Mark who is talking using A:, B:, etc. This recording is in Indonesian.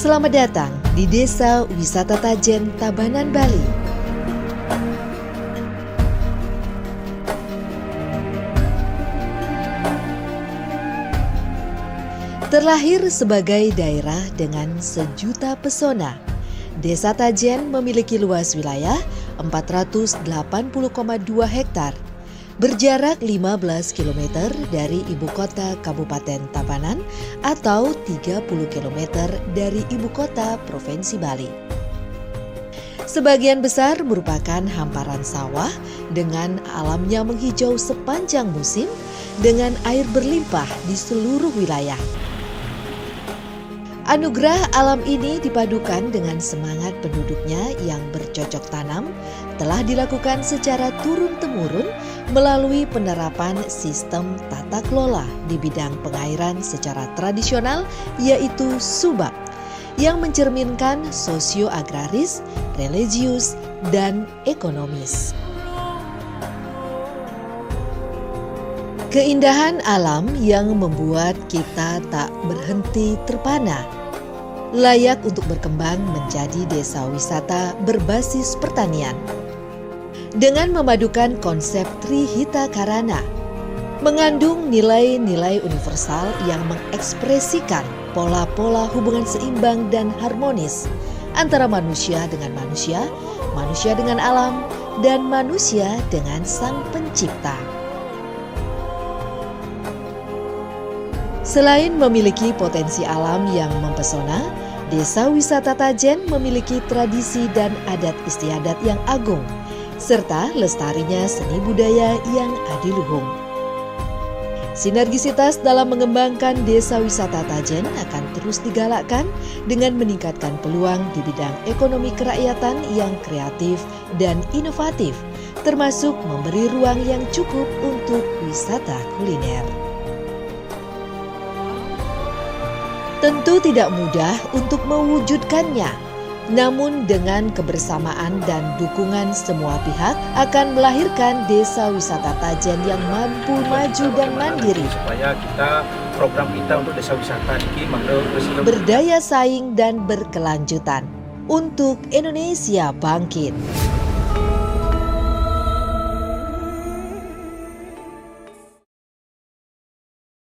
A: Selamat datang di Desa Wisata Tajen, Tabanan, Bali. Terlahir sebagai daerah dengan sejuta pesona, Desa Tajen memiliki luas wilayah 480,2 hektar, berjarak 15 km dari ibu kota Kabupaten Tabanan atau 30 km dari ibu kota Provinsi Bali. Sebagian besar merupakan hamparan sawah dengan alamnya menghijau sepanjang musim dengan air berlimpah di seluruh wilayah. Anugerah alam ini dipadukan dengan semangat penduduknya yang bercocok tanam telah dilakukan secara turun-temurun melalui penerapan sistem tata kelola di bidang pengairan secara tradisional yaitu subak yang mencerminkan sosio-agraris, religius, dan ekonomis. Keindahan alam yang membuat kita tak berhenti terpana, layak untuk berkembang menjadi desa wisata berbasis pertanian. Dengan memadukan konsep Trihita Karana, mengandung nilai-nilai universal yang mengekspresikan pola-pola hubungan seimbang dan harmonis antara manusia dengan manusia, manusia dengan alam, dan manusia dengan Sang Pencipta. Selain memiliki potensi alam yang mempesona, Desa Wisata Tajen memiliki tradisi dan adat istiadat yang agung, serta lestarinya seni budaya yang adiluhung. Sinergisitas dalam mengembangkan Desa Wisata Tajen akan terus digalakkan dengan meningkatkan peluang di bidang ekonomi kerakyatan yang kreatif dan inovatif, termasuk memberi ruang yang cukup untuk wisata kuliner. Tentu tidak mudah untuk mewujudkannya, namun dengan kebersamaan dan dukungan semua pihak akan melahirkan Desa Wisata Tajen yang mampu maju dan mandiri,
B: supaya program kita untuk desa wisata ini
A: berdaya saing dan berkelanjutan untuk Indonesia bangkit.